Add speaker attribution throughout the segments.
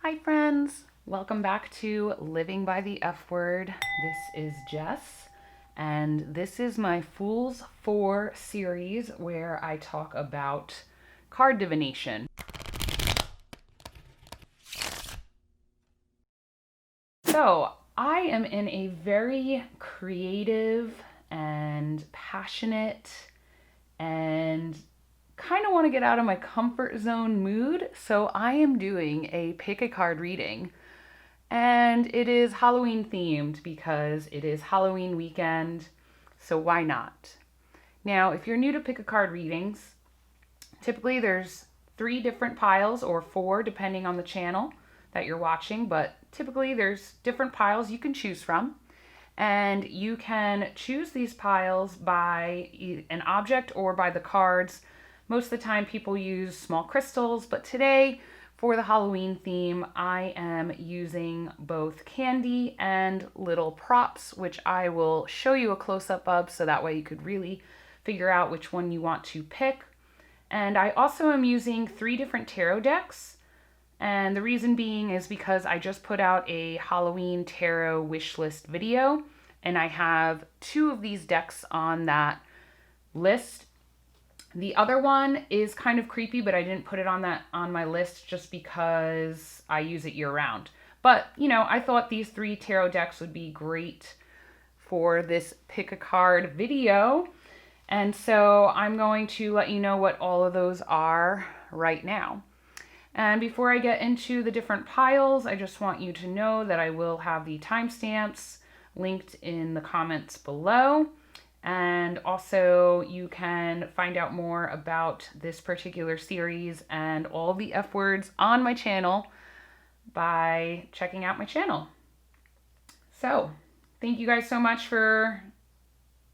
Speaker 1: Hi friends, welcome back to Living by the F Word. This is Jess, and this is my Fools 4 series where I talk about card divination. So, I am in a very creative and passionate and kind of want to get out of my comfort zone mood, so I am doing a pick a card reading. And it is Halloween themed because it is Halloween weekend, so why not? Now, if you're new to pick a card readings, typically there's 3 different piles or 4 depending on the channel that you're watching, but typically there's different piles you can choose from. And you can choose these piles by an object or by the cards. Most of the time people use small crystals, but today for the Halloween theme, I am using both candy and little props, which I will show you a close-up of so that way you could really figure out which one you want to pick. And I also am using 3 different tarot decks. And the reason being is because I just put out a Halloween tarot wish list video, and I have 2 of these decks on that list. The other one is kind of creepy, but I didn't put it on my list just because I use it year round. But, you know, I thought these 3 tarot decks would be great for this pick a card video. And so I'm going to let you know what all of those are right now. And before I get into the different piles, I just want you to know that I will have the timestamps linked in the comments below. And also you can find out more about this particular series and all the F words on my channel by checking out my channel. So thank you guys so much for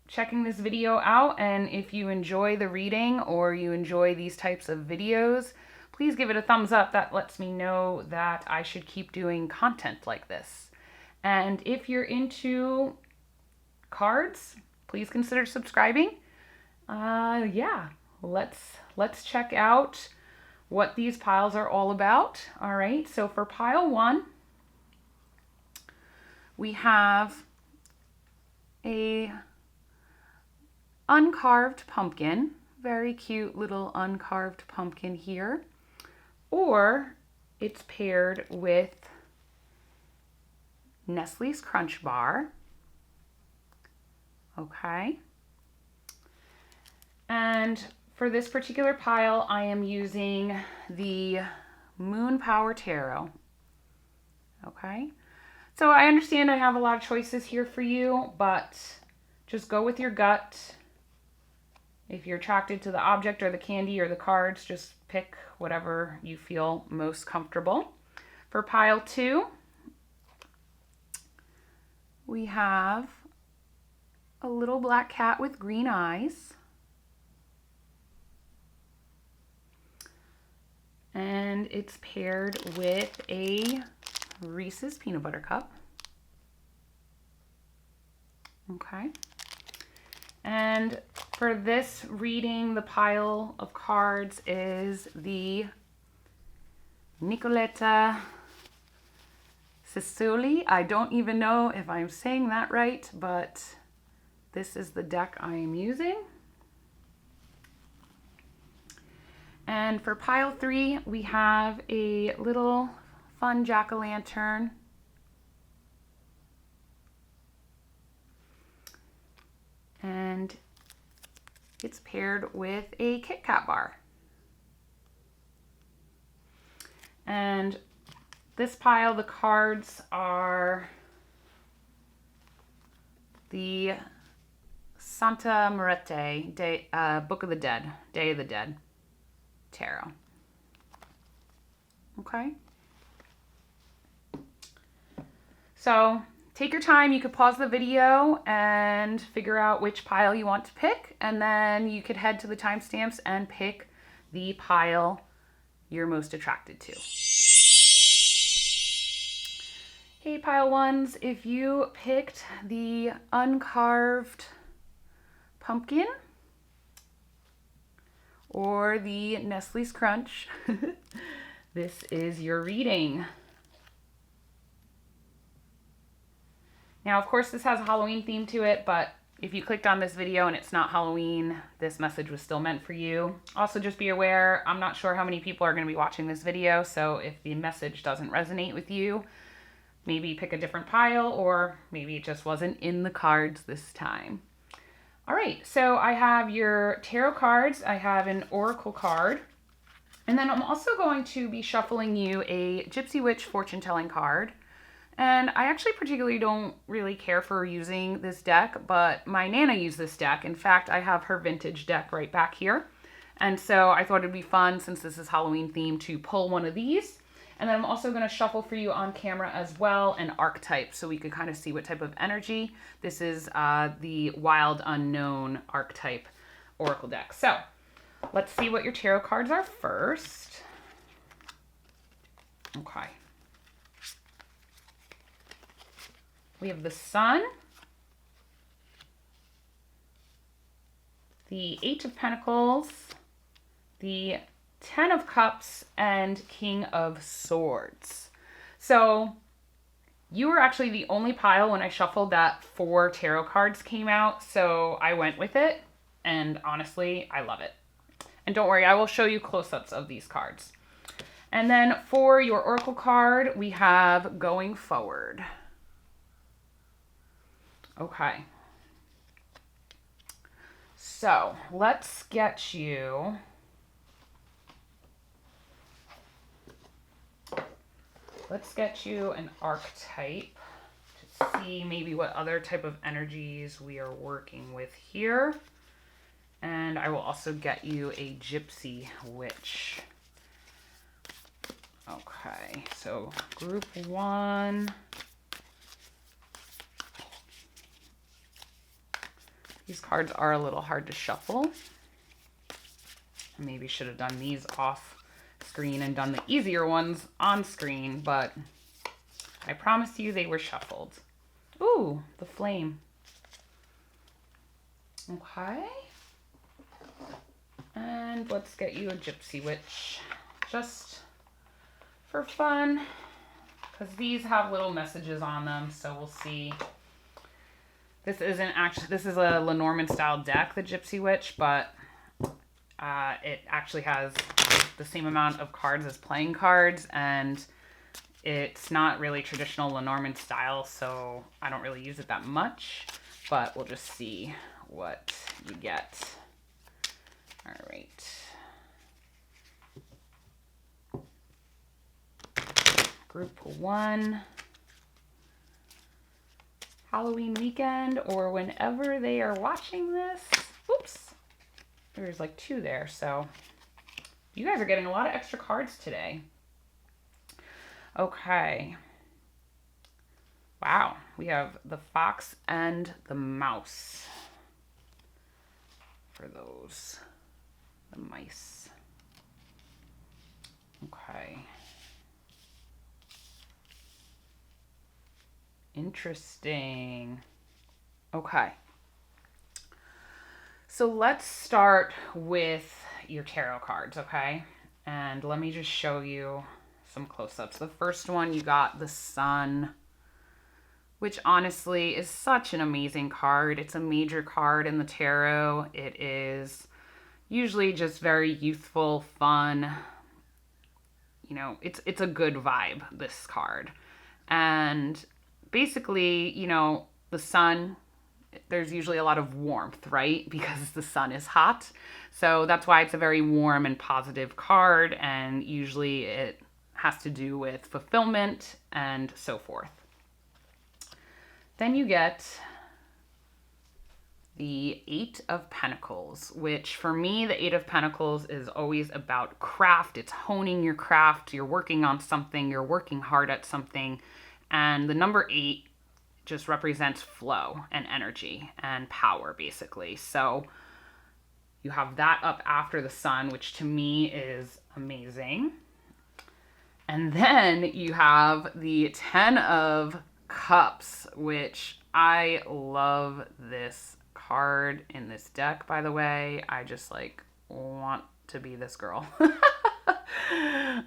Speaker 1: checking this video out. And if you enjoy the reading or you enjoy these types of videos, please give it a thumbs up. That lets me know that I should keep doing content like this. And if you're into cards, please consider subscribing. Yeah, let's check out what these piles are all about. All right, so for pile 1, we have a uncarved pumpkin. Very cute little uncarved pumpkin here. Or it's paired with Nestle's Crunch Bar. Okay. And for this particular pile, I am using the Moon Power Tarot. Okay. So I understand I have a lot of choices here for you, but just go with your gut. If you're attracted to the object or the candy or the cards, just pick whatever you feel most comfortable. For pile 2, we have a little black cat with green eyes. And it's paired with a Reese's peanut butter cup. Okay. And for this reading, the pile of cards is the Nicoletta Sisuli. I don't even know if I'm saying that right, but this is the deck I am using. And for pile 3, we have a little fun jack-o'-lantern. And it's paired with a Kit Kat bar. And this pile, the cards are the Santa Muerte Book of the Dead, Day of the Dead Tarot. Okay. So take your time. You could pause the video and figure out which pile you want to pick, and then you could head to the timestamps and pick the pile you're most attracted to. Hey, pile 1s, if you picked the uncarved pumpkin or the Nestle's Crunch, this is your reading. Now, of course, this has a Halloween theme to it, but if you clicked on this video and it's not Halloween, this message was still meant for you. Also, just be aware, I'm not sure how many people are going to be watching this video, so if the message doesn't resonate with you, maybe pick a different pile, or maybe it just wasn't in the cards this time. All right, so I have your tarot cards, I have an oracle card, and then I'm also going to be shuffling you a Gypsy Witch fortune telling card. And I actually particularly don't really care for using this deck, but my Nana used this deck. In fact, I have her vintage deck right back here. And so I thought it'd be fun, since this is Halloween themed, to pull one of these. And then I'm also going to shuffle for you on camera as well an archetype, so we could kind of see what type of energy. This is the Wild Unknown archetype oracle deck. So let's see what your tarot cards are first. Okay. We have the Sun, the Eight of Pentacles, the Ten of Cups, and King of Swords. So you were actually the only pile when I shuffled that 4 tarot cards came out, so I went with it, and honestly, I love it. And don't worry, I will show you close-ups of these cards. And then for your oracle card, we have Going Forward. Okay, so let's get you an archetype to see maybe what other type of energies we are working with here. And I will also get you a Gypsy Witch. Okay, so group 1. These cards are a little hard to shuffle. I maybe should have done these off screen and done the easier ones on screen, but I promise you they were shuffled. Ooh, the Flame. Okay. And let's get you a Gypsy Witch, just for fun, because these have little messages on them, so we'll see. This is a Lenormand style deck, the Gypsy Witch, but it actually has the same amount of cards as playing cards, and it's not really traditional Lenormand style, so I don't really use it that much, but we'll just see what you get. All right. Group 1. Halloween weekend, or whenever they are watching this. Oops, there's like 2 there, so you guys are getting a lot of extra cards today. Okay. Wow, we have the Fox and the Mouse for those, the mice. Okay. Interesting. Okay. So let's start with your tarot cards, okay? And let me just show you some close-ups. The first one, you got the Sun, which honestly is such an amazing card. It's a major card in the tarot. It is usually just very youthful, fun. You know, it's a good vibe, this card. And basically, you know, the Sun, there's usually a lot of warmth, right? Because the sun is hot. So that's why it's a very warm and positive card. And usually it has to do with fulfillment and so forth. Then you get the Eight of Pentacles, which for me, the Eight of Pentacles is always about craft. It's honing your craft. You're working on something. You're working hard at something. And the number 8 just represents flow and energy and power, basically. So you have that up after the Sun, which to me is amazing. And then you have the Ten of Cups, which I love this card in this deck, by the way. I just like want to be this girl.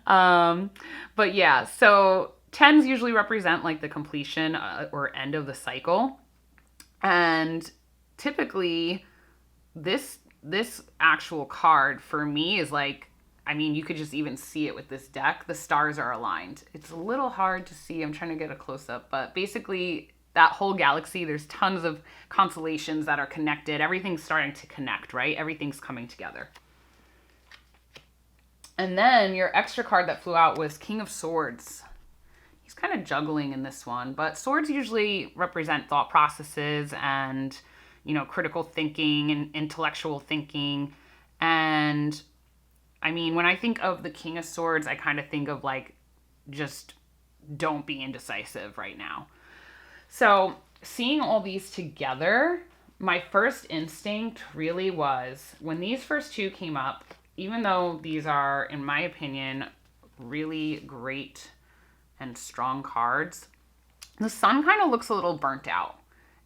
Speaker 1: But yeah, so 10s usually represent like the completion or end of the cycle. And typically this actual card for me is like, I mean, you could just even see it with this deck. The stars are aligned. It's a little hard to see. I'm trying to get a close up, but basically that whole galaxy, there's tons of constellations that are connected. Everything's starting to connect, right? Everything's coming together. And then your extra card that flew out was King of Swords. He's kind of juggling in this one, but swords usually represent thought processes and, you know, critical thinking and intellectual thinking. And I mean, when I think of the King of Swords, I kind of think of like, just don't be indecisive right now. So seeing all these together, my first instinct really was, when these first two came up, even though these are, in my opinion, really great and strong cards, the sun kind of looks a little burnt out.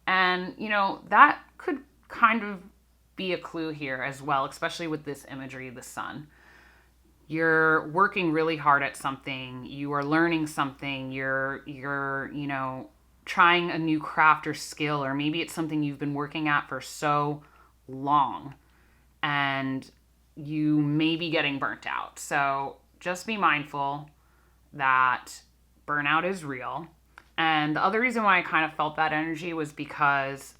Speaker 1: And, you know, that could kind of be a clue here as well, especially with this imagery of the sun. You're working really hard at something, you are learning something, you're you know, trying a new craft or skill, or maybe it's something you've been working at for so long and you may be getting burnt out. So just be mindful that burnout is real. And the other reason why I kind of felt that energy was because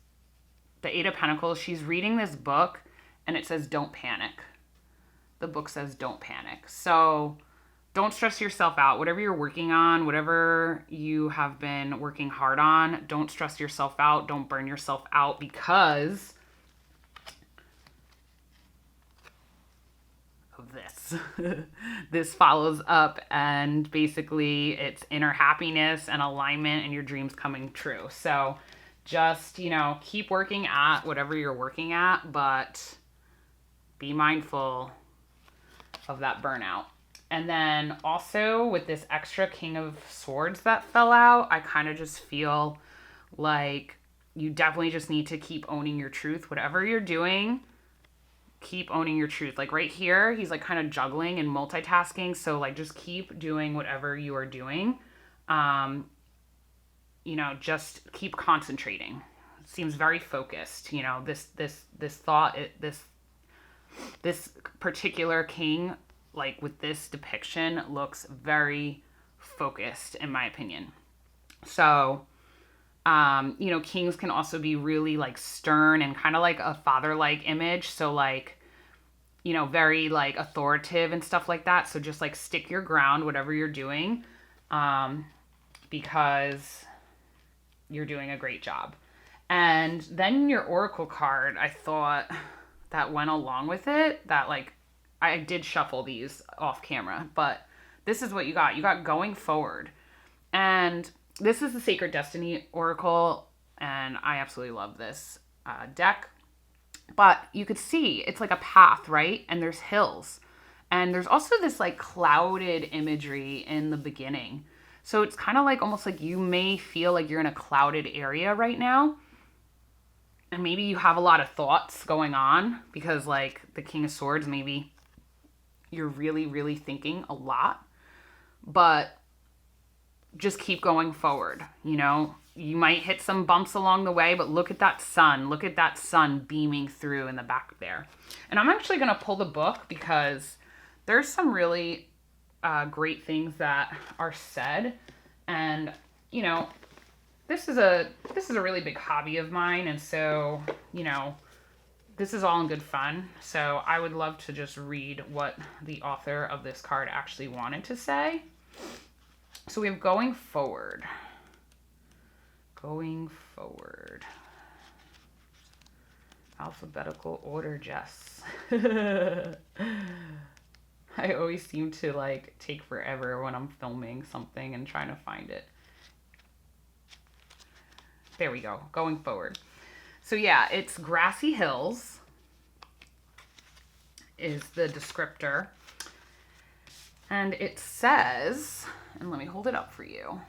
Speaker 1: the Eight of Pentacles, she's reading this book and it says, don't panic. The book says, don't panic. So don't stress yourself out. Whatever you're working on, whatever you have been working hard on, don't stress yourself out. Don't burn yourself out, because of this. This follows up, and basically it's inner happiness and alignment and your dreams coming true. So just, you know, keep working at whatever you're working at, but be mindful of that burnout. And then also with this extra King of Swords that fell out, I kind of just feel like you definitely just need to keep owning your truth. Whatever you're doing, keep owning your truth. Like right here, he's like kind of juggling and multitasking. So like just keep doing whatever you are doing. You know, just keep concentrating. It seems very focused. You know, this thought, this particular king, like with this depiction, looks very focused in my opinion. So, you know, kings can also be really like stern and kind of like a father-like image. So like, you know, very like authoritative and stuff like that. So just like stick your ground, whatever you're doing, because you're doing a great job. And then your oracle card, I thought that went along with it, that like, I did shuffle these off camera, but this is what you got. You got going forward. And this is the Sacred Destiny Oracle, and I absolutely love this deck. But you could see it's like a path, right? And there's hills. And there's also this like clouded imagery in the beginning. So it's kind of like almost like you may feel like you're in a clouded area right now. And maybe you have a lot of thoughts going on because like the King of Swords, maybe you're really, really thinking a lot, but just keep going forward. You know, you might hit some bumps along the way, but look at that sun beaming through in the back there. And I'm actually going to pull the book because there's some really great things that are said. And, you know, this is a really big hobby of mine. And so, you know, this is all in good fun. So I would love to just read what the author of this card actually wanted to say. So we have going forward. Going forward. Alphabetical order, Jess. I always seem to like take forever when I'm filming something and trying to find it. There we go. Going forward. So yeah, it's grassy hills is the descriptor. And it says, and let me hold it up for you.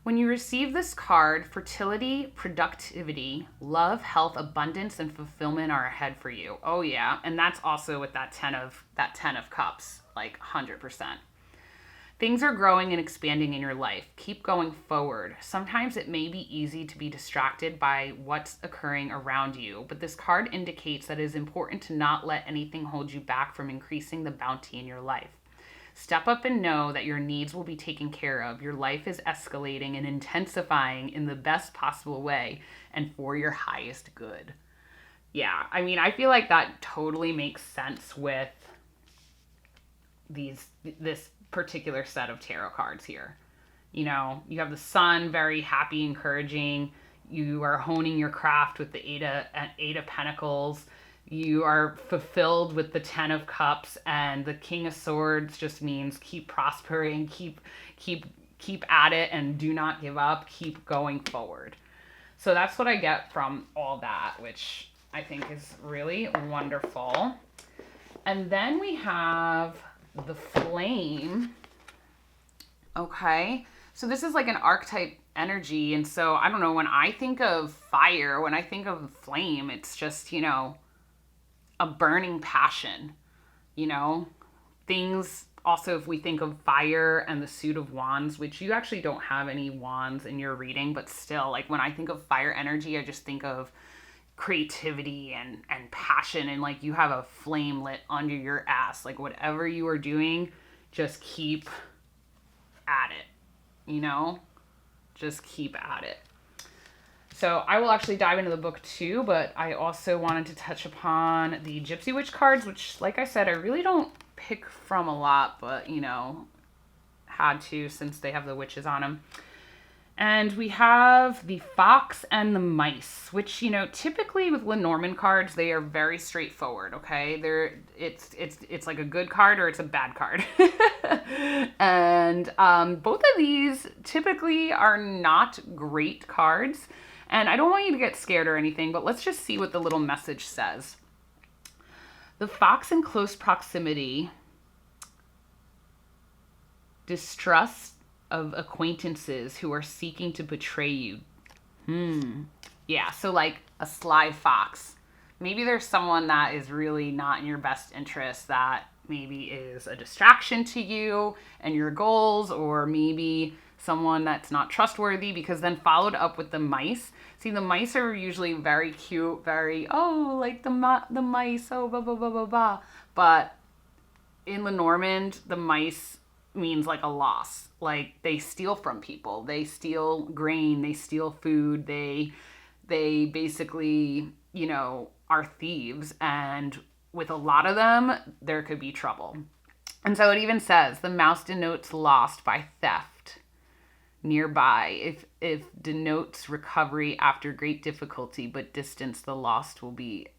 Speaker 1: When you receive this card, fertility, productivity, love, health, abundance, and fulfillment are ahead for you. Oh yeah, and that's also with that 10 of cups, like 100%. Things are growing and expanding in your life. Keep going forward. Sometimes it may be easy to be distracted by what's occurring around you, but this card indicates that it is important to not let anything hold you back from increasing the bounty in your life. Step up and know that your needs will be taken care of. Your life is escalating and intensifying in the best possible way and for your highest good. Yeah, I mean, I feel like that totally makes sense with this particular set of tarot cards here. You know, you have the Sun, very happy, encouraging. You are honing your craft with the Eight of Pentacles. You are fulfilled with the 10 of Cups, and the King of Swords just means keep prospering, keep at it, and do not give up. Keep going forward. So that's what I get from all that, which I think is really wonderful. And then we have the Flame. Okay, so this is like an archetype energy, and so I don't know, when I think of fire, when I think of flame, it's just, you know, a burning passion, you know. Things also, if we think of fire and the Suit of Wands, which you actually don't have any wands in your reading, but still, like when I think of fire energy, I just think of creativity and passion, and like you have a flame lit under your ass. Like whatever you are doing, just keep at it, you know, just keep at it. So I will actually dive into the book too, but I also wanted to touch upon the Gypsy Witch cards, which, like I said, I really don't pick from a lot, but, you know, had to since they have the witches on them. And we have the Fox and the Mice, which, you know, typically with Lenormand cards, they are very straightforward, okay? It's like a good card or it's a bad card. And both of these typically are not great cards. And I don't want you to get scared or anything, but let's just see what the little message says. The fox in close proximity, distrust of acquaintances who are seeking to betray you. Yeah, so like a sly fox. Maybe there's someone that is really not in your best interest that maybe is a distraction to you and your goals, or maybe someone that's not trustworthy, because then followed up with the mice. See, the mice are usually very cute, very, oh, like the mice, oh, blah, blah, blah, blah, blah. But in Lenormand, the mice means like a loss. Like they steal from people. They steal grain. They steal food. They basically, you know, are thieves. And with a lot of them, there could be trouble. And so it even says the mouse denotes lost by theft. Nearby, if denotes recovery after great difficulty, but distance, the lost will be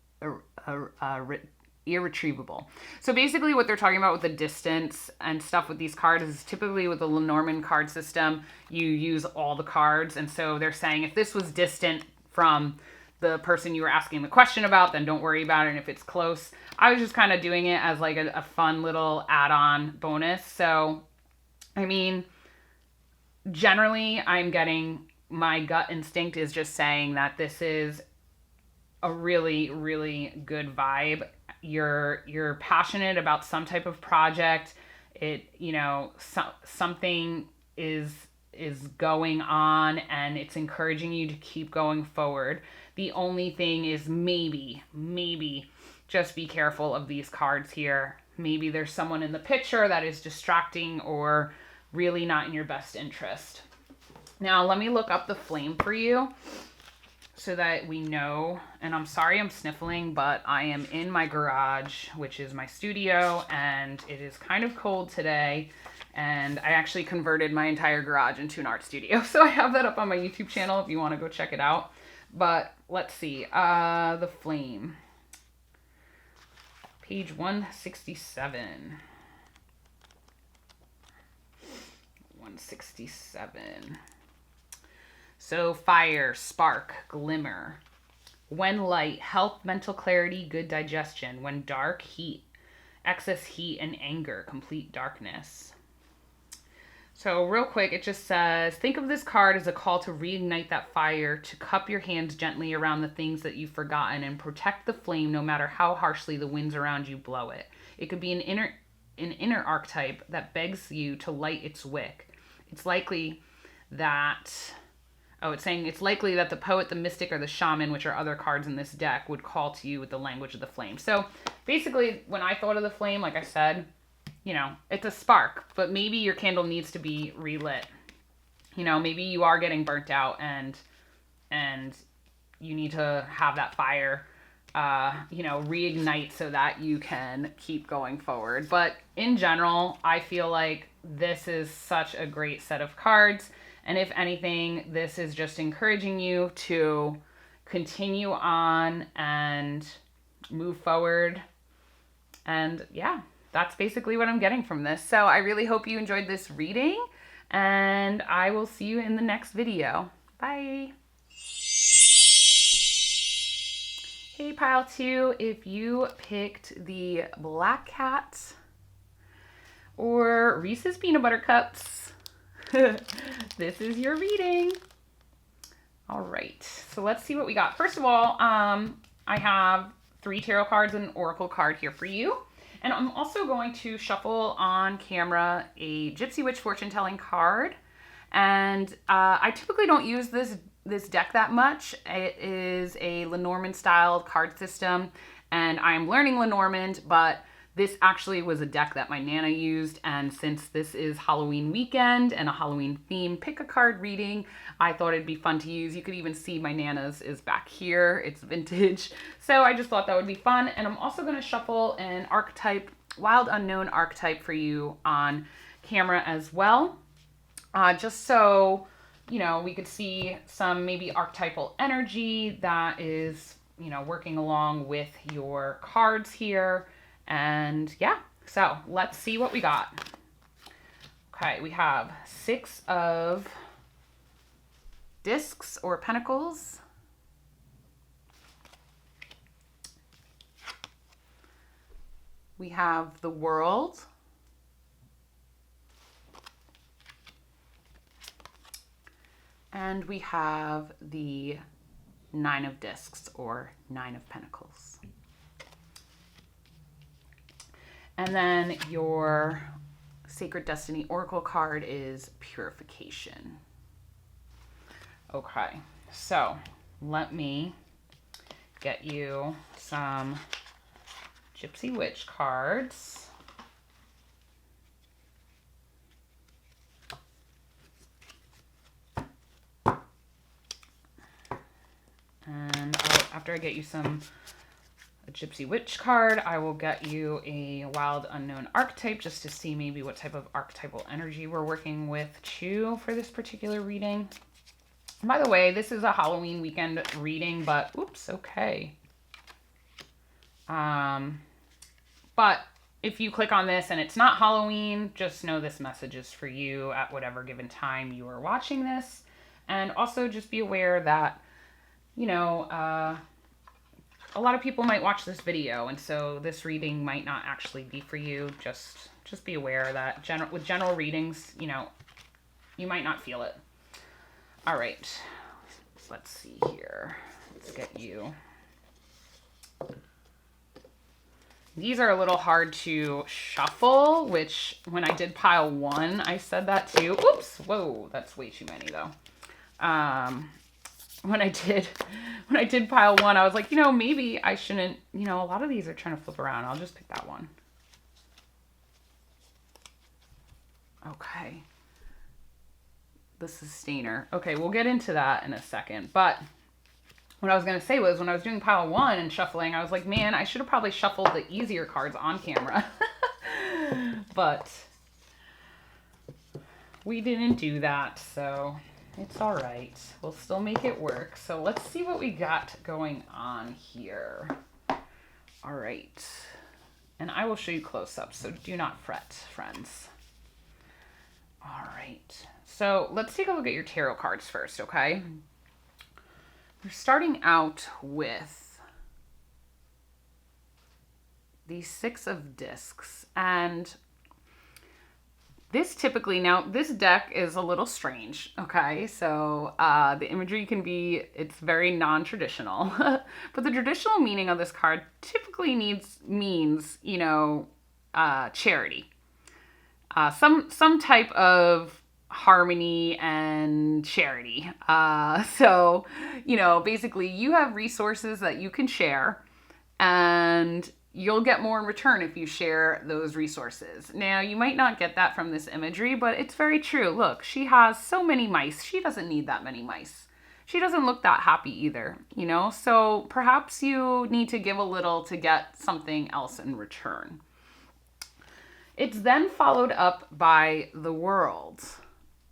Speaker 1: irretrievable. So basically what they're talking about with the distance and stuff with these cards is typically with the Lenormand card system, you use all the cards. And so they're saying if this was distant from the person you were asking the question about, then don't worry about it. And if it's close, I was just kind of doing it as like a fun little add-on bonus. So, I mean, generally I'm getting, my gut instinct is just saying that this is a really, really good vibe. You're passionate about some type of project. It, you know, something is going on and it's encouraging you to keep going forward. The only thing is maybe just be careful of these cards here. Maybe there's someone in the picture that is distracting or really not in your best interest. Now, let me look up the flame for you so that we know. And I'm sorry I'm sniffling, but I am in my garage, which is my studio, and it is kind of cold today. And I actually converted my entire garage into an art studio. So I have that up on my YouTube channel if you want to go check it out. But let's see. The flame. Page 167. 167. So fire, spark, glimmer. When light, health, mental clarity, good digestion. When dark, heat, excess heat and anger, complete darkness. So real quick, it just says, think of this card as a call to reignite that fire, to cup your hands gently around the things that you've forgotten and protect the flame no matter how harshly the winds around you blow it. It could be an inner archetype that begs you to light its wick. It's likely that... Oh, it's saying it's likely that the poet, the mystic, or the shaman, which are other cards in this deck, would call to you with the language of the flame. So basically, when I thought of the flame, like I said, you know, it's a spark, but maybe your candle needs to be relit. You know, maybe you are getting burnt out and you need to have that fire, reignite so that you can keep going forward. But in general, I feel like this is such a great set of cards. And if anything, this is just encouraging you to continue on and move forward. And yeah, that's basically what I'm getting from this. So I really hope you enjoyed this reading, and I will see you in the next video. Bye. Hey, Pile 2, if you picked the Black Cat or Reese's Peanut Butter Cups, this is your reading. All right, so let's see what we got. First of all, I have 3 tarot cards and an oracle card here for you. And I'm also going to shuffle on camera a Gypsy Witch fortune telling card. And I typically don't use this deck that much. It is a Lenormand style card system, and I'm learning Lenormand, but this actually was a deck that my Nana used, and since this is Halloween weekend and a Halloween theme pick a card reading, I thought it'd be fun to use. You could even see my Nana's is back here. It's vintage. So I just thought that would be fun. And I'm also going to shuffle an archetype, wild unknown archetype for you on camera as well. Just so, you know, we could see some maybe archetypal energy that is, you know, working along with your cards here. And yeah, so let's see what we got. Okay, we have 6 of discs or pentacles. We have the World. And we have the 9 of discs or 9 of pentacles. And then your Sacred Destiny Oracle card is Purification. Okay, so let me get you some Gypsy Witch cards. And after I get you a Gypsy Witch card, I will get you a Wild Unknown archetype just to see maybe what type of archetypal energy we're working with too for this particular reading. And by the way, this is a Halloween weekend reading, but oops, okay. But if you click on this and it's not Halloween, just know this message is for you at whatever given time you are watching this. And also just be aware that, you know, a lot of people might watch this video, and so this reading might not actually be for you. Just be aware that with general readings, you know, you might not feel it. All right, let's see here. Let's get you. These are a little hard to shuffle, which when I did pile 1, I said that too. Oops, whoa, that's way too many though. When I did pile 1, I was like, you know, maybe I shouldn't, you know, a lot of these are trying to flip around. I'll just pick that one. Okay. The Sustainer. Okay, we'll get into that in a second. But what I was going to say was when I was doing pile 1 and shuffling, I was like, man, I should have probably shuffled the easier cards on camera. But we didn't do that, so it's all right. We'll still make it work. So let's see what we got going on here. All right. And I will show you close up, so do not fret, friends. All right. So let's take a look at your tarot cards first, okay? We're starting out with the 6 of discs. And this typically, now this deck is a little strange, okay? So the imagery can be, it's very non-traditional, but the traditional meaning of this card typically means, you know, charity. Some type of harmony and charity. So, you know, basically you have resources that you can share, and you'll get more in return if you share those resources. Now, you might not get that from this imagery, but it's very true. Look, she has so many mice. She doesn't need that many mice. She doesn't look that happy either, you know? So perhaps you need to give a little to get something else in return. It's then followed up by the World,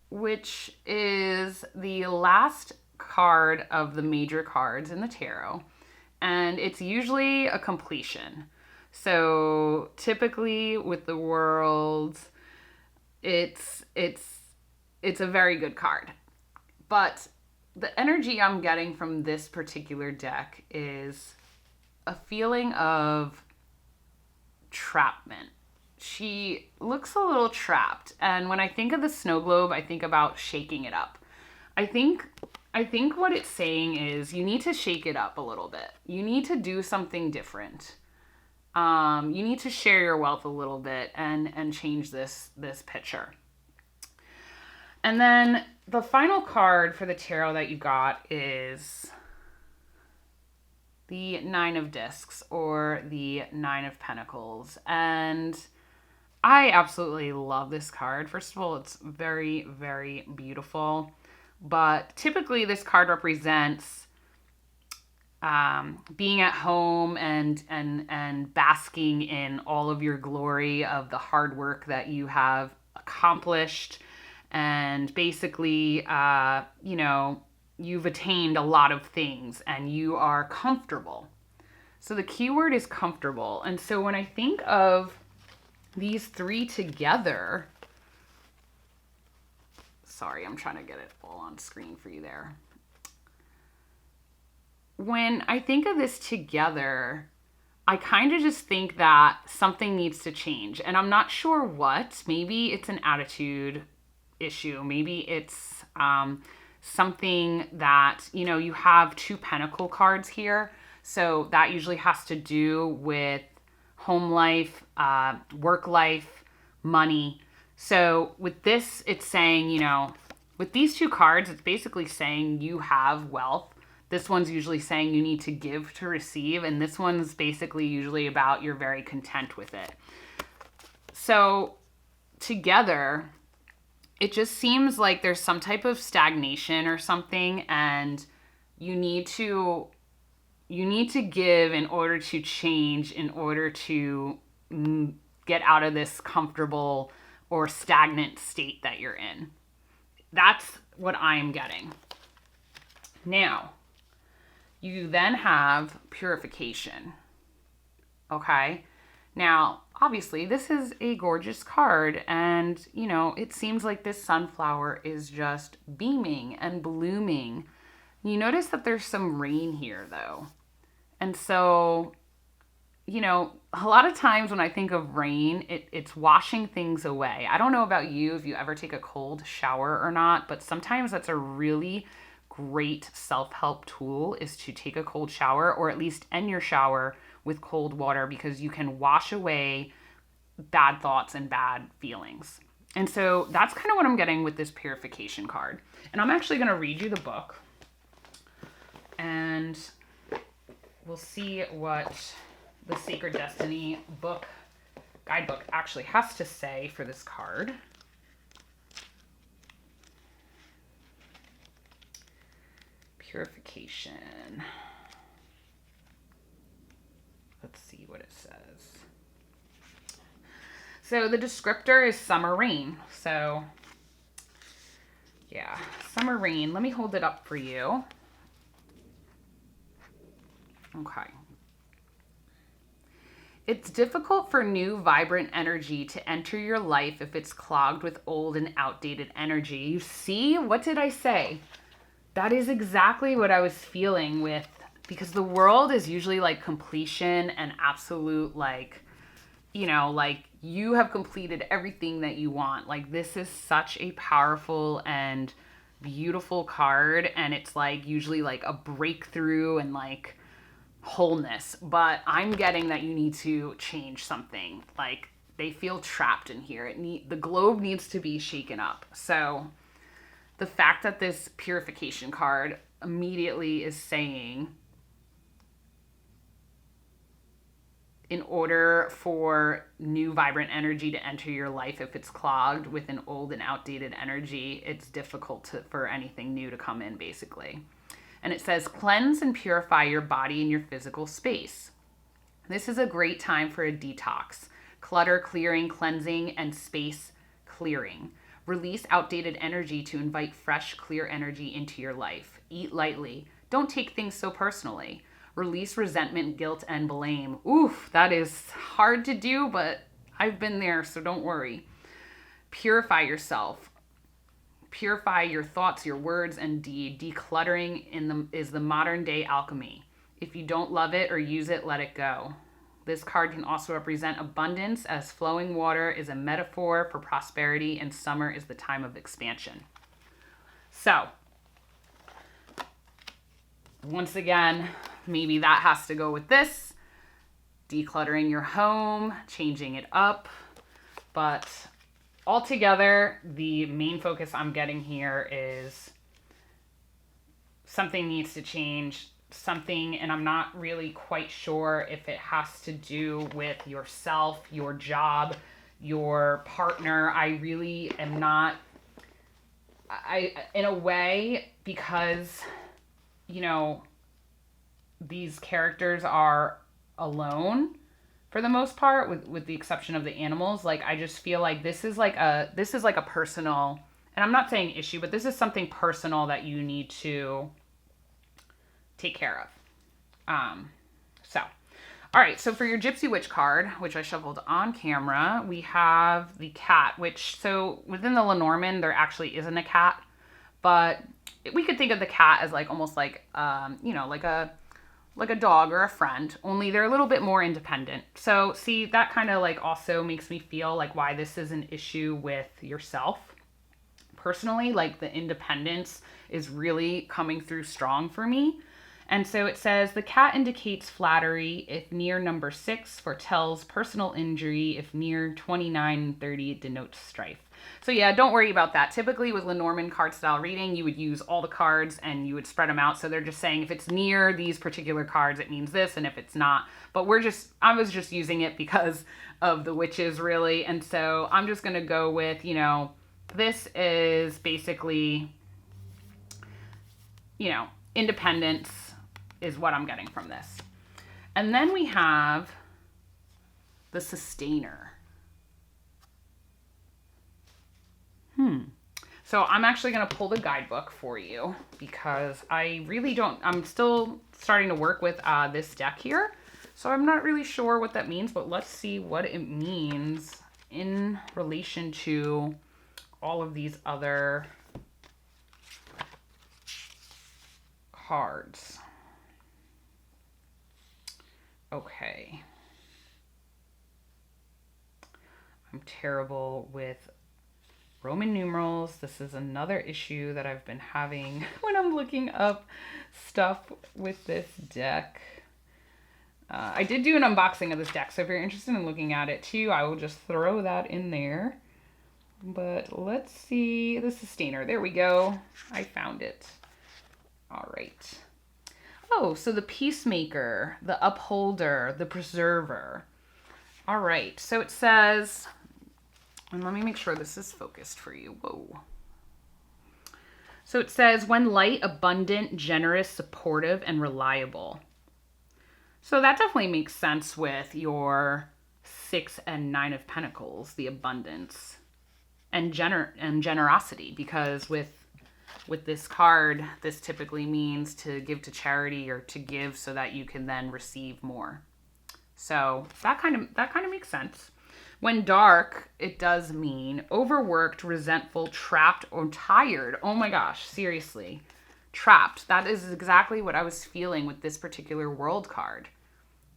Speaker 1: which is the last card of the major cards in the tarot. And it's usually a completion. So typically with the World, it's a very good card. But the energy I'm getting from this particular deck is a feeling of trapment. She looks a little trapped. And when I think of the snow globe, I think about shaking it up. I think what it's saying is you need to shake it up a little bit. You need to do something different. You need to share your wealth a little bit and change this picture. And then the final card for the tarot that you got is the Nine of Discs, or the Nine of Pentacles. And I absolutely love this card. First of all, it's very, very beautiful. But typically this card represents being at home and basking in all of your glory of the hard work that you have accomplished. And basically, you know, you've attained a lot of things and you are comfortable. So the key word is comfortable. And so when I think of these three together, sorry, I'm trying to get it all on screen for you there. When I think of this together, I kind of just think that something needs to change. And I'm not sure what. Maybe it's an attitude issue. Maybe it's something that, you know, you have two pentacle cards here. So that usually has to do with home life, work life, money. So with this, it's saying, you know, with these two cards, it's basically saying you have wealth. This one's usually saying you need to give to receive. And this one's basically usually about you're very content with it. So together, it just seems like there's some type of stagnation or something, and you need to give in order to change, in order to get out of this comfortable or stagnant state that you're in. That's what I'm getting. Now, you then have purification. Okay? Now, obviously, this is a gorgeous card, and, you know, it seems like this sunflower is just beaming and blooming. You notice that there's some rain here, though. And so, you know, a lot of times when I think of rain, it's washing things away. I don't know about you, if you ever take a cold shower or not, but sometimes that's a really great self-help tool, is to take a cold shower, or at least end your shower with cold water, because you can wash away bad thoughts and bad feelings. And so that's kind of what I'm getting with this purification card. And I'm actually going to read you the book, and we'll see what the Sacred Destiny guidebook actually has to say for this card. Purification. Let's see what it says. So the descriptor is summer rain. So yeah, summer rain. Let me hold it up for you. Okay. It's difficult for new, vibrant energy to enter your life if it's clogged with old and outdated energy. You see? What did I say? That is exactly what I was feeling with, because the world is usually like completion and absolute, like, you know, like you have completed everything that you want. Like, this is such a powerful and beautiful card, and it's like usually like a breakthrough and like wholeness, but I'm getting that you need to change something. Like, they feel trapped in here. The globe needs to be shaken up. So the fact that this purification card immediately is saying, in order for new vibrant energy to enter your life, if it's clogged with an old and outdated energy, it's difficult for anything new to come in, basically. And it says, cleanse and purify your body and your physical space. This is a great time for a detox, clutter clearing, cleansing, and space clearing. Release outdated energy to invite fresh, clear energy into your life. Eat lightly. Don't take things so personally. Release resentment, guilt, and blame. Oof, that is hard to do, but I've been there, so don't worry. Purify yourself. Purify your thoughts, your words, and deed. Decluttering is the modern day alchemy. If you don't love it or use it, let it go. This card can also represent abundance, as flowing water is a metaphor for prosperity and summer is the time of expansion. So, once again, maybe that has to go with this. Decluttering your home, changing it up. But altogether, the main focus I'm getting here is something needs to change. Something, and I'm not really quite sure if it has to do with yourself, your job, your partner. I really am not, in a way, because, you know, these characters are alone for the most part, with the exception of the animals. Like, I just feel like this is like a personal, and I'm not saying issue, but this is something personal that you need to take care of. All right, so for your Gypsy Witch card, which I shuffled on camera, we have the cat, so within the Lenormand, there actually isn't a cat, but we could think of the cat as like almost like, like a dog or a friend, only they're a little bit more independent. So see, that kind of like also makes me feel like why this is an issue with yourself. Personally, like the independence is really coming through strong for me. And so it says, the cat indicates flattery if near number 6, foretells personal injury if near 29 and 30 denotes strife. So yeah, don't worry about that. Typically with Lenormand card style reading, you would use all the cards and you would spread them out. So they're just saying if it's near these particular cards, it means this, and if it's not. But I was just using it because of the witches, really. And so I'm just going to go with, this is basically, independence is what I'm getting from this. And then we have the Sustainer. So I'm actually going to pull the guidebook for you because I really I'm still starting to work with this deck here. So I'm not really sure what that means, but let's see what it means in relation to all of these other cards. Okay. I'm terrible with Roman numerals. This is another issue that I've been having when I'm looking up stuff with this deck. I did do an unboxing of this deck, so if you're interested in looking at it too, I will just throw that in there. But let's see the Sustainer. There we go. I found it. All right. Oh, so the Peacemaker, the Upholder, the Preserver. All right, so it says, and let me make sure this is focused for you. Whoa. So it says, when light, abundant, generous, supportive, and reliable. So that definitely makes sense with your 6 and 9 of Pentacles, the abundance and generosity, because with this card, this typically means to give to charity or to give so that you can then receive more. So that kind of makes sense. When dark, it does mean overworked, resentful, trapped, or tired. Oh my gosh, seriously. Trapped. That is exactly what I was feeling with this particular world card.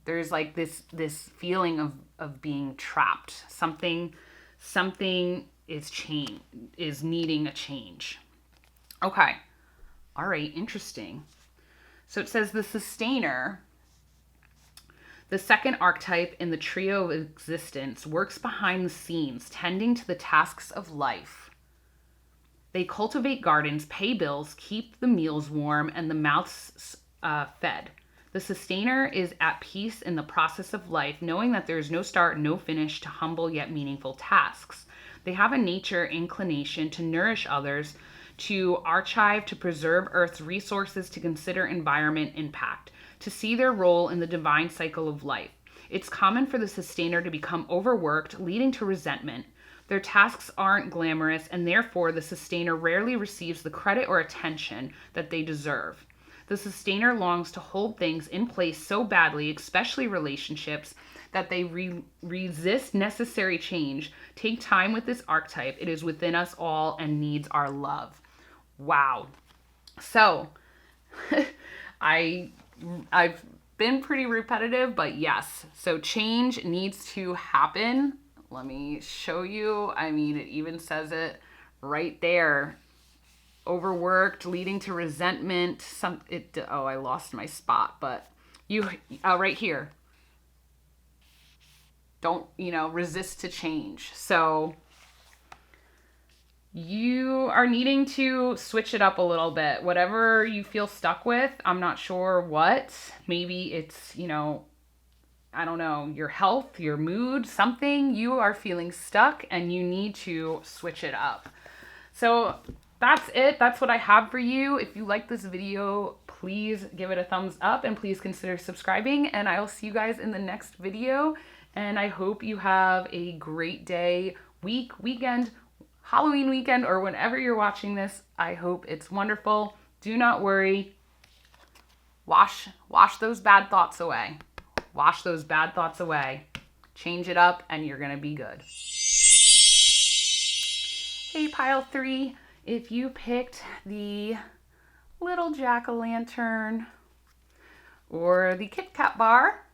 Speaker 1: There's like this feeling of being trapped. Something is needing a change. Okay. All right, interesting. So it says the sustainer, the second archetype in the trio of existence, works behind the scenes, tending to the tasks of life. They cultivate gardens, pay bills, keep the meals warm, and the mouths fed. The sustainer is at peace in the process of life, knowing that there is no start, no finish to humble yet meaningful tasks. They have a nature inclination to nourish others, to archive, to preserve Earth's resources, to consider environment impact, to see their role in the divine cycle of life. It's common for the sustainer to become overworked, leading to resentment. Their tasks aren't glamorous, and therefore the sustainer rarely receives the credit or attention that they deserve. The sustainer longs to hold things in place so badly, especially relationships, that they resist necessary change. Take time with this archetype. It is within us all and needs our love. Wow. So, I've been pretty repetitive, but yes. So change needs to happen. Let me show you. I mean, it even says it right there. Overworked, leading to resentment. I lost my spot, but right here. Don't, resist to change. So you are needing to switch it up a little bit. Whatever you feel stuck with, I'm not sure what. Maybe it's, I don't know, your health, your mood, something. You are feeling stuck and you need to switch it up. So that's it. That's what I have for you. If you like this video, please give it a thumbs up and please consider subscribing. And I will see you guys in the next video. And I hope you have a great day, weekend, Halloween weekend, or whenever you're watching this. I hope it's wonderful. Do not worry. Wash those bad thoughts away. Wash those bad thoughts away. Change it up and you're going to be good. Hey, pile 3. If you picked the little jack-o'-lantern or the Kit Kat bar,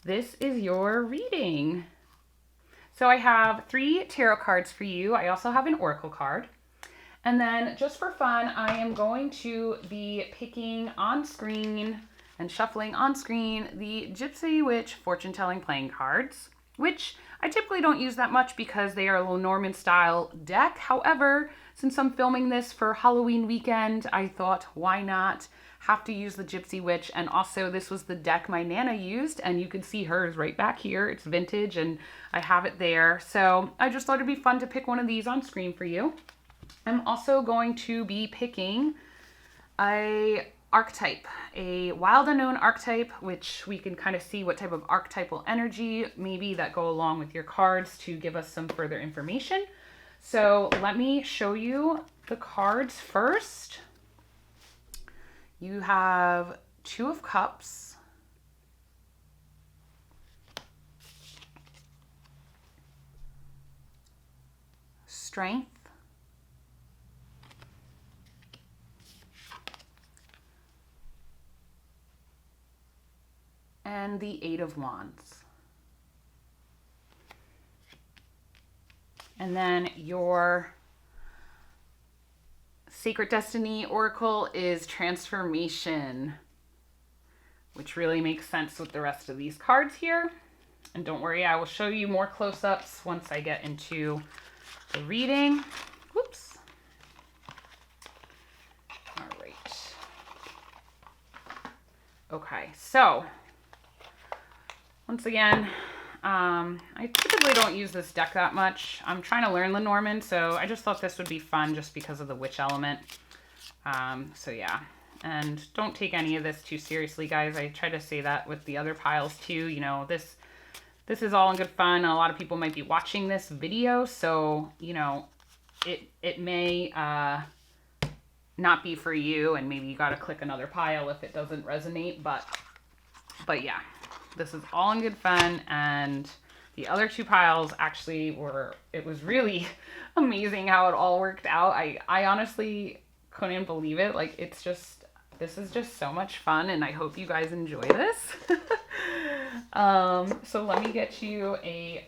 Speaker 1: this is your reading. So I have 3 tarot cards for you. I also have an oracle card. And then just for fun, I am going to be picking on screen and shuffling on screen the Gypsy Witch fortune-telling playing cards, which I typically don't use that much because they are a Lenormand style deck. However, since I'm filming this for Halloween weekend, I thought, why not have to use the Gypsy Witch? And also this was the deck my Nana used, and you can see hers right back here. It's vintage and I have it there. So I just thought it'd be fun to pick one of these on screen for you. I'm also going to be picking a archetype, a wild unknown archetype, which we can kind of see what type of archetypal energy maybe that go along with your cards to give us some further information. So let me show you the cards first. You have 2 of Cups, Strength, and the 8 of Wands. And then your Sacred Destiny Oracle is Transformation, which really makes sense with the rest of these cards here. And don't worry, I will show you more close-ups once I get into the reading. Whoops. All right. Okay, so once again, I typically don't use this deck that much. I'm trying to learn Lenormand, so I just thought this would be fun just because of the witch element. So yeah, and don't take any of this too seriously, guys. I try to say that with the other piles too. This is all in good fun. A lot of people might be watching this video, so it may not be for you, and maybe you got to click another pile if it doesn't resonate. But yeah. This is all in good fun, and the other 2 piles actually it was really amazing how it all worked out. I honestly couldn't believe it. Like, it's just This is just so much fun, and I hope you guys enjoy this. So let me get you a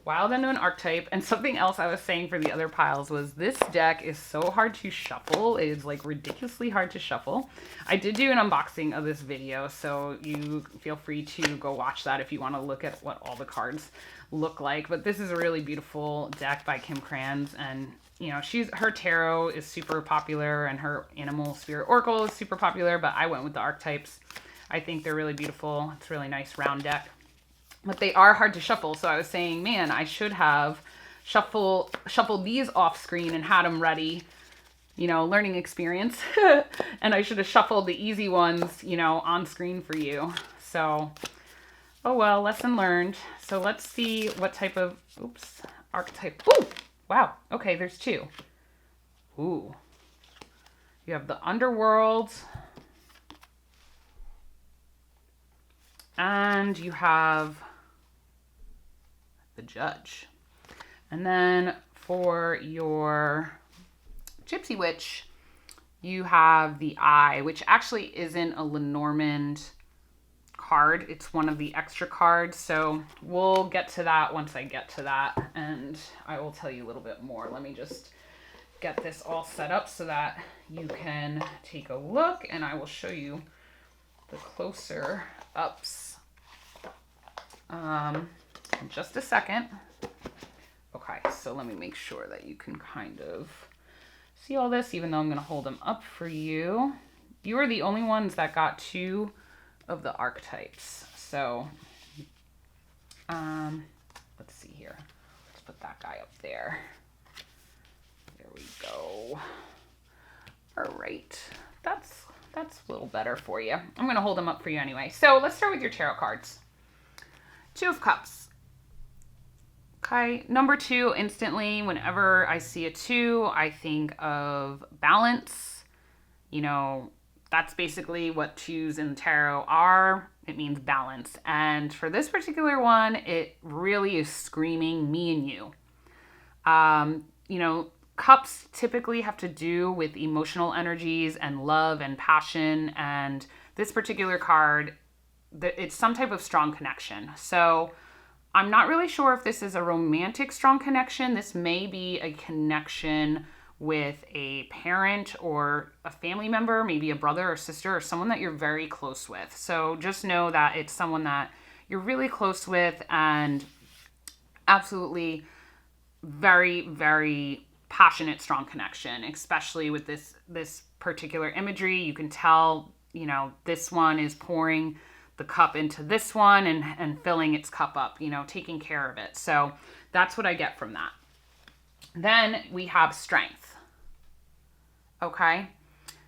Speaker 1: Wild Unknown Archetype. And something else I was saying for the other piles was this deck is so hard to shuffle. It is like ridiculously hard to shuffle. I did do an unboxing of this video, so you feel free to go watch that if you want to look at what all the cards look like. But this is a really beautiful deck by Kim Kranz, and you know, her tarot is super popular and her animal spirit oracle is super popular, but I went with the archetypes. I think they're really beautiful. It's a really nice round deck. But they are hard to shuffle, so I was saying, man, I should have shuffled these off screen and had them ready, you know, learning experience. And I should have shuffled the easy ones, you know, on screen for you. So, oh well, lesson learned. So let's see what type of, archetype. Ooh, wow, okay, there's two. Ooh, you have the underworld, and you have the judge. And then for your Gypsy Witch, you have the eye, which actually isn't a Lenormand card. It's one of the extra cards. So we'll get to that once I get to that, and I will tell you a little bit more. Let me just get this all set up so that you can take a look, and I will show you the closer ups in just a second. Okay, so let me make sure that you can kind of see all this, even though I'm going to hold them up for you. You are the only ones that got two of the archetypes. So let's see here. Let's put that guy up there. There we go. All right, that's a little better for you. I'm going to hold them up for you anyway. So let's start with your tarot cards. Two of Cups. Okay, number two, instantly, whenever I see a two, I think of balance. You know, that's basically what twos in tarot are. It means balance. And for this particular one, it really is screaming me and you. You know, cups typically have to do with emotional energies and love and passion. And this particular card, it's some type of strong connection. So I'm not really sure if this is a romantic strong connection. This may be a connection with a parent or a family member, maybe a brother or sister or someone that you're very close with. So just know that it's someone that you're really close with, and absolutely very, very passionate, strong connection, especially with this particular imagery. You can tell, you know, this one is pouring the cup into this one and filling its cup up, you know, taking care of it. So that's what I get from that. Then we have Strength. Okay.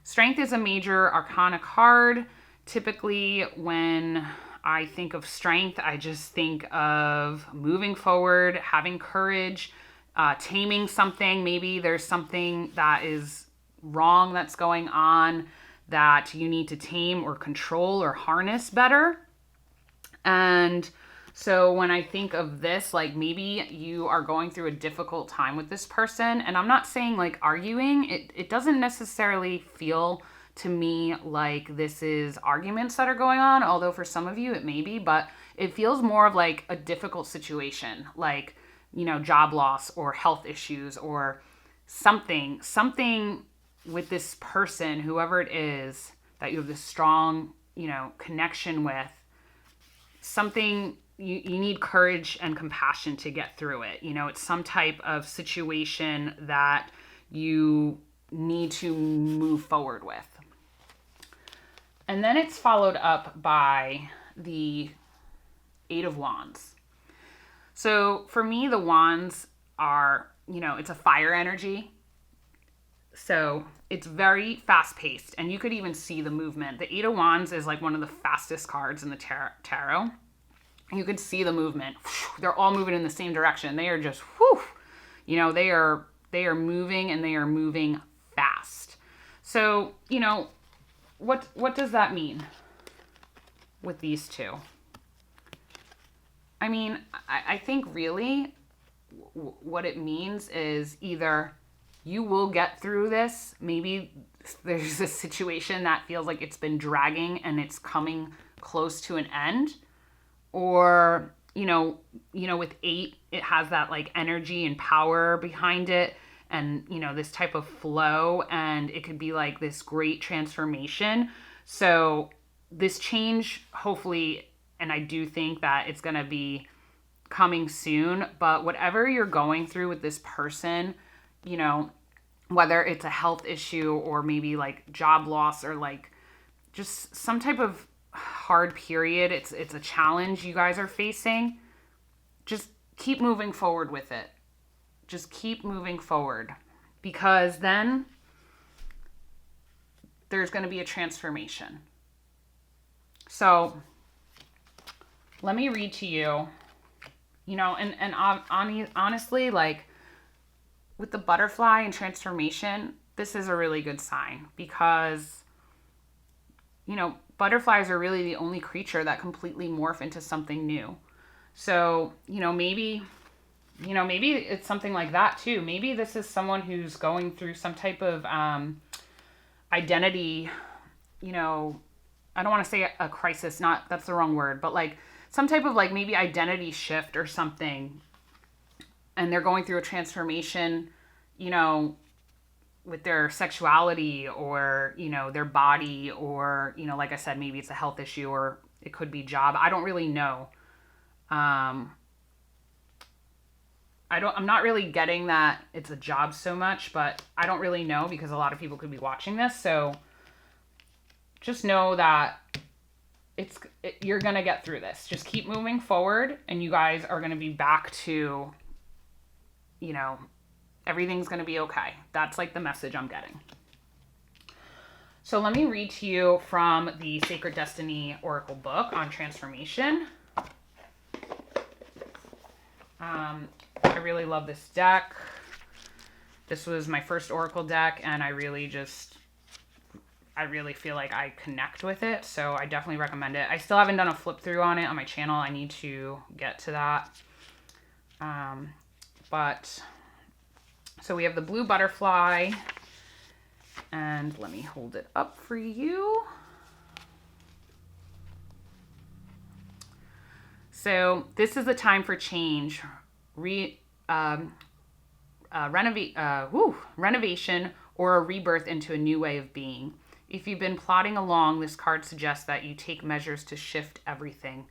Speaker 1: Strength is a major arcana card. Typically, when I think of strength, I just think of moving forward, having courage, taming something. Maybe there's something that is wrong that's going on that you need to tame or control or harness better. And so when I think of this, like maybe you are going through a difficult time with this person, and I'm not saying like arguing, it doesn't necessarily feel to me like this is arguments that are going on, although for some of you it may be, but it feels more of like a difficult situation, like, you know, job loss or health issues or something with this person, whoever it is that you have this strong, you know, connection with. Something you need courage and compassion to get through it. You know, it's some type of situation that you need to move forward with. And then it's followed up by the Eight of Wands. So for me, the wands are, you know, it's a fire energy. So it's very fast paced, and you could even see the movement. The Eight of Wands is like one of the fastest cards in the tarot. You could see the movement. They're all moving in the same direction. They are just, you know, they are moving, and they are moving fast. So, you know, what does that mean with these two? I mean, I think really what it means is either You will get through this. Maybe there's a situation that feels like it's been dragging and it's coming close to an end. Or, with 8, it has that like energy and power behind it, and, this type of flow, and it could be like this great transformation. So this change, hopefully, and I do think that it's going to be coming soon, but whatever you're going through with this person, whether it's a health issue or maybe like job loss or like just some type of hard period, it's a challenge you guys are facing, just keep moving forward with it. Just keep moving forward, because then there's going to be a transformation. So let me read to you, and honestly, like with the butterfly and transformation, this is a really good sign, because, butterflies are really the only creature that completely morph into something new. So, maybe it's something like that too. Maybe this is someone who's going through some type of identity, I don't want to say a crisis, that's the wrong word, but like some type of like maybe identity shift or something. And they're going through a transformation, with their sexuality or, their body, or, like I said, maybe it's a health issue, or it could be job. I don't really know. I'm not really getting that it's a job so much, but I don't really know, because a lot of people could be watching this. So just know that you're going to get through this. Just keep moving forward, and you guys are going to be back to, everything's going to be okay. That's like the message I'm getting. So let me read to you from the Sacred Destiny Oracle book on transformation. I really love this deck. This was my first Oracle deck, and I really feel like I connect with it. So I definitely recommend it. I still haven't done a flip through on it on my channel. I need to get to that. So we have the blue butterfly, and let me hold it up for you. So this is the time for change, renovation, or a rebirth into a new way of being. If you've been plodding along, this card suggests that you take measures to shift everything.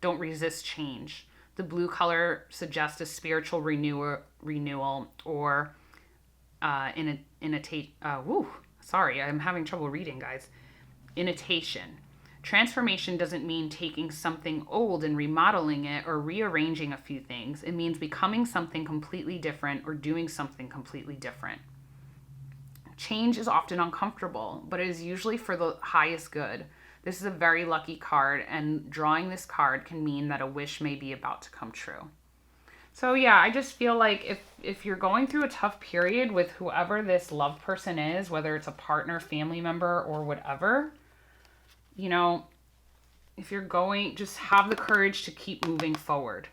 Speaker 1: Don't resist change. The blue color suggests a spiritual renewal, or sorry, I'm having trouble reading, guys. Initiation. Transformation doesn't mean taking something old and remodeling it or rearranging a few things. It means becoming something completely different or doing something completely different. Change is often uncomfortable, but it is usually for the highest good. This is a very lucky card, and drawing this card can mean that a wish may be about to come true. So yeah, I just feel like if you're going through a tough period with whoever this love person is, whether it's a partner, family member, or whatever, if you're going, just have the courage to keep moving forward.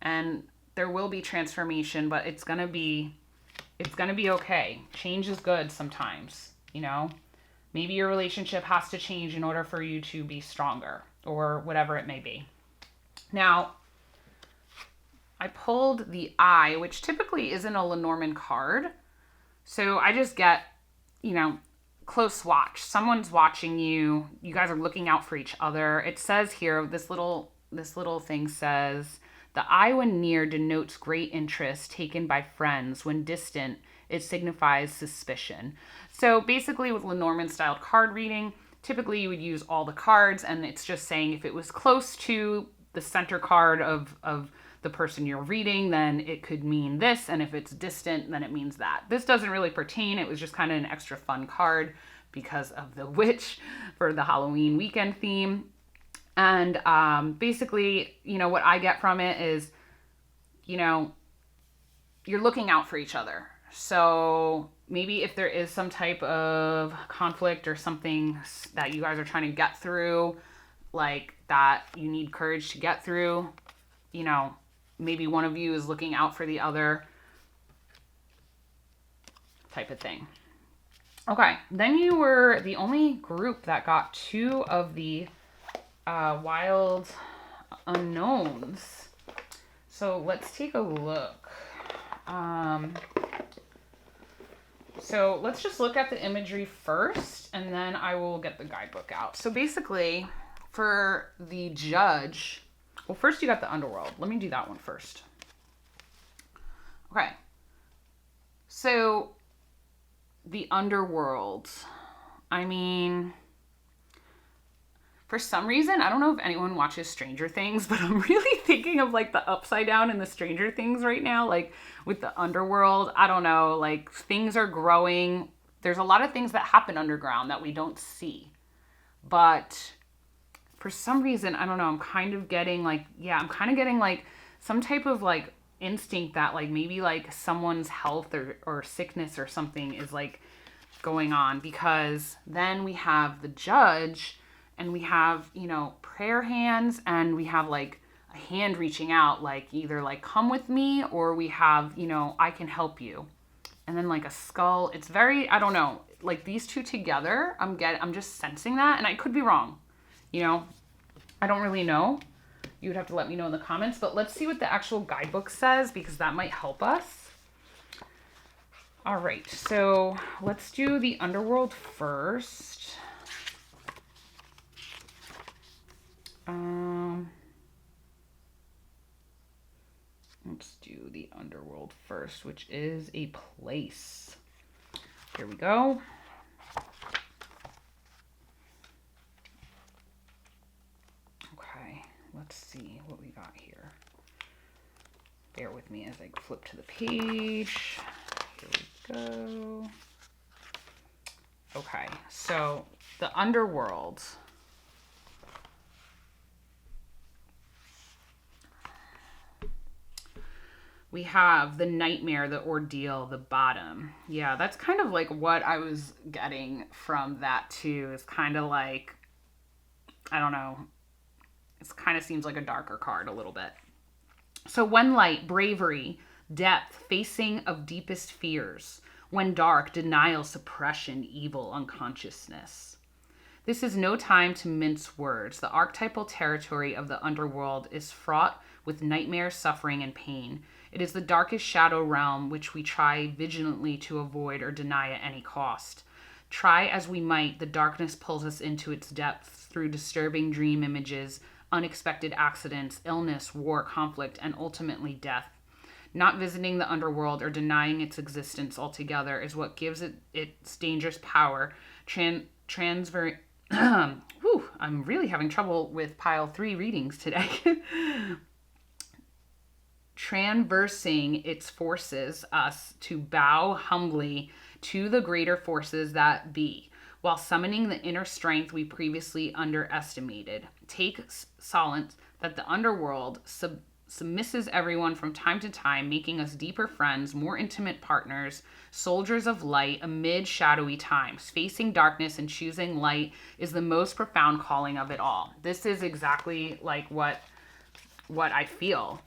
Speaker 1: And there will be transformation, but it's going to be okay. Change is good sometimes, Maybe your relationship has to change in order for you to be stronger, or whatever it may be. Now, I pulled the Eye, which typically isn't a Lenormand card. So I just get, close watch. Someone's watching you. You guys are looking out for each other. It says here, this little thing says, the eye when near denotes great interest taken by friends. When distant, it signifies suspicion. So basically with Lenormand styled card reading, typically you would use all the cards, and it's just saying if it was close to the center card of the person you're reading, then it could mean this, and if it's distant, then it means that. This doesn't really pertain. It was just kind of an extra fun card because of the witch for the Halloween weekend theme. And basically, what I get from it is, you're looking out for each other. So maybe if there is some type of conflict or something that you guys are trying to get through, like that you need courage to get through, maybe one of you is looking out for the other. type of thing. Okay, then you were the only group that got 2 of the wild unknowns. So let's take a look. So let's just look at the imagery first, and then I will get the guidebook out. So basically, for the judge, well, first you got the underworld. Let me do that one first. Okay. So the underworld, I mean, for some reason, I don't know if anyone watches Stranger Things, but I'm really thinking of like the upside down in the Stranger Things right now, like with the underworld. I don't know, like things are growing. There's a lot of things that happen underground that we don't see. But for some reason, I don't know, I'm kind of getting like some type of like instinct that like maybe like someone's health or sickness or something is like going on, because then we have the judge and we have, you know, prayer hands, and we have like a hand reaching out, like either like come with me, or we have, you know, I can help you. And then like a skull. It's very, I don't know, like these two together, I'm just sensing that, and I could be wrong. You know, I don't really know. You would have to let me know in the comments, but let's see what the actual guidebook says, because that might help us. All right, so let's do the underworld first. Let's do the underworld first, which is a place. Here we go. Okay, let's see what we got here. Bear with me as I flip to the page. Here we go. Okay, so the underworld. We have the nightmare, the ordeal, the bottom. Yeah, that's kind of like what I was getting from that too. It's kind of like, I don't know. It kind of seems like a darker card a little bit. So when light, bravery, depth, facing of deepest fears. When dark, denial, suppression, evil, unconsciousness. This is no time to mince words. The archetypal territory of the underworld is fraught with nightmare, suffering, and pain. It is the darkest shadow realm which we try vigilantly to avoid or deny at any cost. Try as we might, the darkness pulls us into its depths through disturbing dream images, unexpected accidents, illness, war, conflict, and ultimately death. Not visiting the underworld or denying its existence altogether is what gives it its dangerous power. I'm really having trouble with pile 3 readings today. Traversing its forces us to bow humbly to the greater forces that be, while summoning the inner strength we previously underestimated. Take solace that the underworld submisses everyone from time to time, making us deeper friends, more intimate partners, soldiers of light amid shadowy times. Facing darkness and choosing light is the most profound calling of it all. This is exactly like what I feel.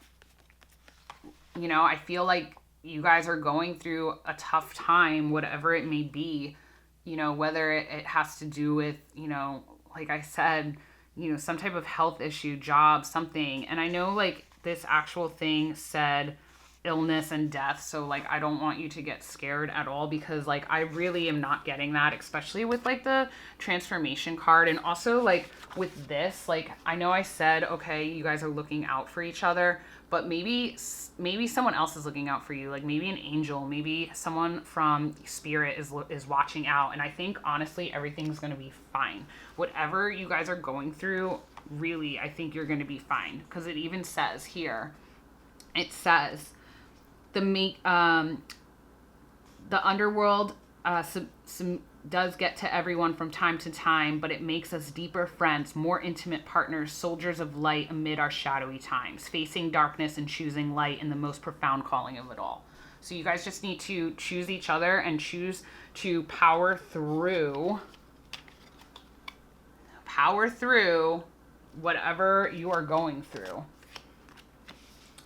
Speaker 1: You know, I feel like you guys are going through a tough time, whatever it may be, you know, whether it has to do with, you know, like I said, you know, some type of health issue, job, something. And I know like this actual thing said illness and death. So like, I don't want you to get scared at all, because like, I really am not getting that, especially with like the transformation card. And also like with this, like, I know I said, okay, you guys are looking out for each other, but maybe someone else is looking out for you. Like maybe an angel, maybe someone from spirit is watching out. And I think honestly, everything's going to be fine. Whatever you guys are going through, really, I think you're going to be fine. Because it even says here, it says the underworld does get to everyone from time to time, but it makes us deeper friends, more intimate partners, soldiers of light amid our shadowy times, facing darkness and choosing light in the most profound calling of it all. So you guys just need to choose each other and choose to power through whatever you are going through.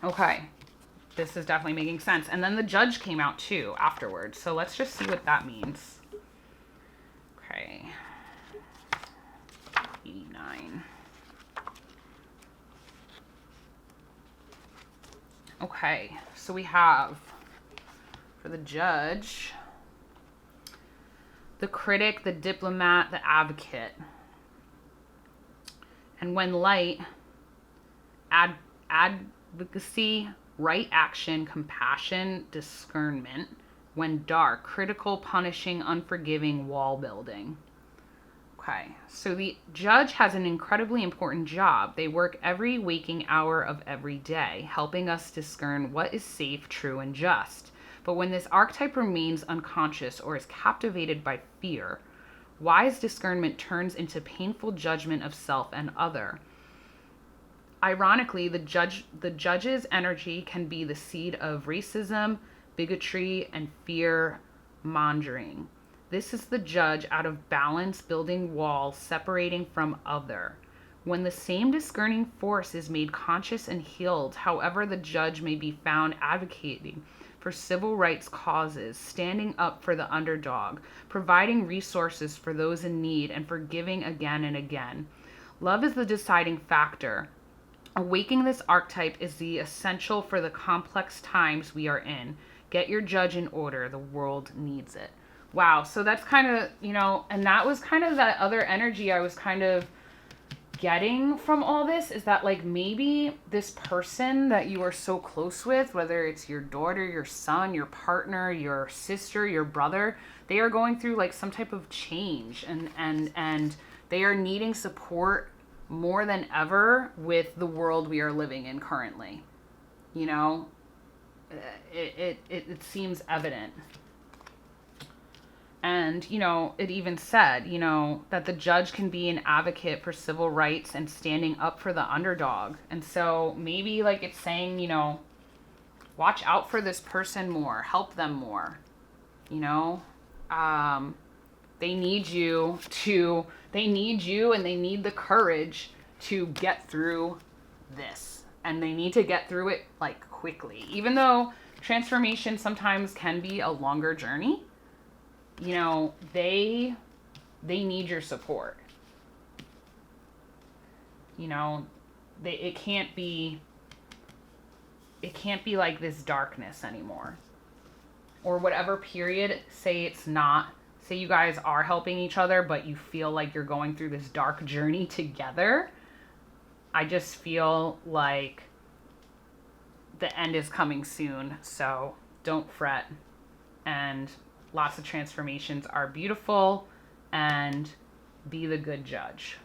Speaker 1: Okay. this is definitely making sense. And then the judge came out too afterwards. So let's just see what that means. Okay. 89. Okay, so we have for the judge, the critic, the diplomat, the advocate. And when light, advocacy, right action, compassion, discernment. When dark, critical, punishing, unforgiving, wall building. Okay, so the judge has an incredibly important job. They work every waking hour of every day, helping us discern what is safe, true, and just. But when this archetype remains unconscious or is captivated by fear, wise discernment turns into painful judgment of self and other. Ironically, the judge's energy can be the seed of racism, bigotry, and fear-mongering. This is the judge out of balance, building walls, separating from other. When the same discerning force is made conscious and healed, however, the judge may be found advocating for civil rights causes, standing up for the underdog, providing resources for those in need, and forgiving again and again. Love is the deciding factor. Awakening this archetype is the essential for the complex times we are in. Get your judge in order. The world needs it. Wow. So that's kind of, and that was kind of that other energy I was kind of getting from all this, is that like maybe this person that you are so close with, whether it's your daughter, your son, your partner, your sister, your brother, they are going through like some type of change and they are needing support more than ever with the world we are living in currently. It seems evident. And, it even said, that the judge can be an advocate for civil rights and standing up for the underdog. And so maybe like it's saying, watch out for this person more, help them more, they need you and they need the courage to get through this. And they need to get through it like quickly, even though transformation sometimes can be a longer journey. They need your support. It can't be like this darkness anymore. Or whatever period, say you guys are helping each other, but you feel like you're going through this dark journey together. I just feel like the end is coming soon, so don't fret. And lots of transformations are beautiful, and be the good judge.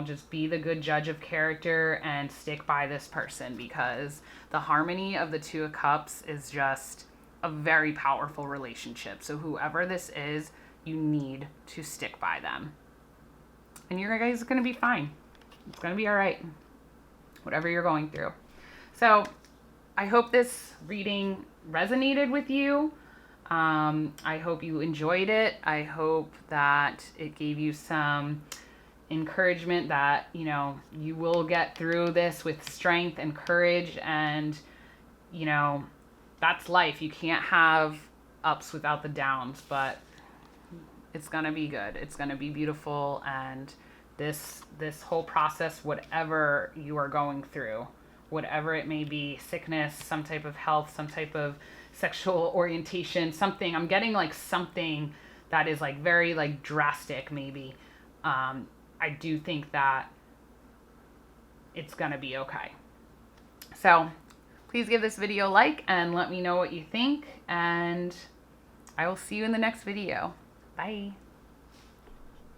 Speaker 1: Just be the good judge of character and stick by this person, because the harmony of the Two of Cups is just a very powerful relationship. So whoever this is, you need to stick by them. And you guys are going to be fine. It's going to be all right, whatever you're going through. So I hope this reading resonated with you. I hope you enjoyed it. I hope that it gave you some encouragement that, you will get through this with strength and courage. And, that's life. You can't have ups without the downs, but it's going to be good. It's going to be beautiful. And this whole process, whatever you are going through, whatever it may be, sickness, some type of health, some type of sexual orientation, something, I'm getting like something that is like very like drastic maybe. I do think that it's gonna be okay. So please give this video a like and let me know what you think, and I will see you in the next video. Bye.